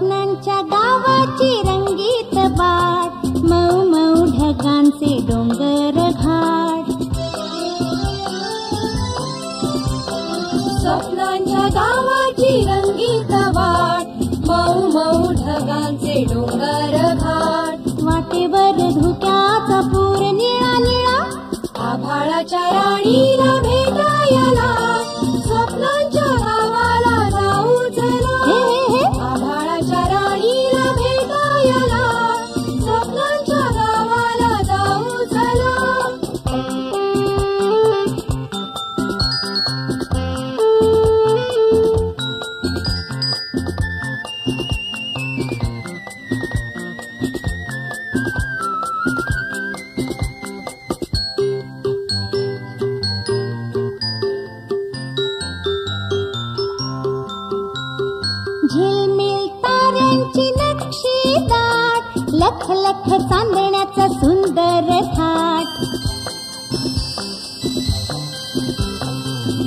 स्वप्नांच्या गावाची रंगीत बाट, मऊ मऊ ढगांचे डोंगर घाट. स्वप्नांच्या गावाची रंगीत बाट, मऊ मऊ ढगांचे डोंगर घाट. वाटेवर धुक्याचा पूर निळा निळा, आभाळाच्या राणीला भेटायला स्वप्नांच्या गावाला जाऊ चला. आभाळाच्या राणीला भेटायला स्वप्नांच्या गावाला जाऊ चला. झिलमिल ताऱ्यांची नक्षी दाट, लख लख चांदण्याचा सुंदर थाट.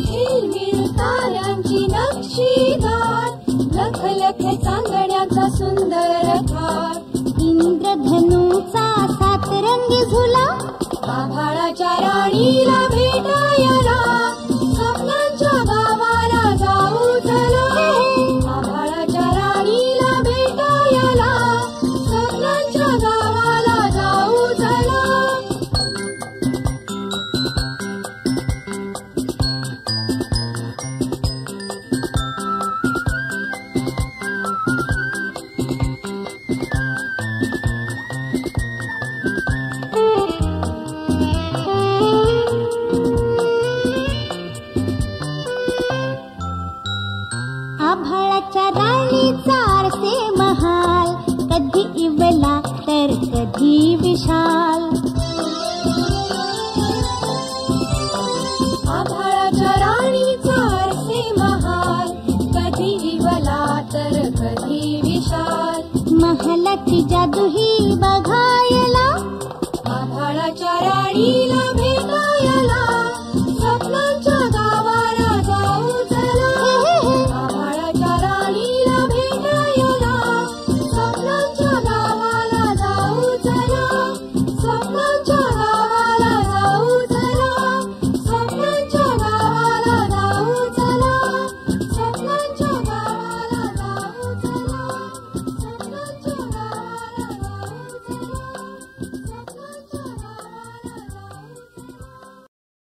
झिलमिल ताऱ्यांची नक्षी दाट, लख लख चांदण्याचा सुंदर थाट. इंद्रधनुचा सात रंग झुला, आभाळाच्या राणीला भेटायला स्वप्नांच्या गावाला जाऊ चला. आभाळाच्या राणीला भेटायला स्वप्नांच्या गावाला जाऊ चला. आभाळाच्या राणीचा आरसे महाल, कधी इवला तर कधी विशाल. आभाळाच्या राणीचा आरसे महाल, कधी इवला तर कधी विशाल. महालाची जादू ही बघा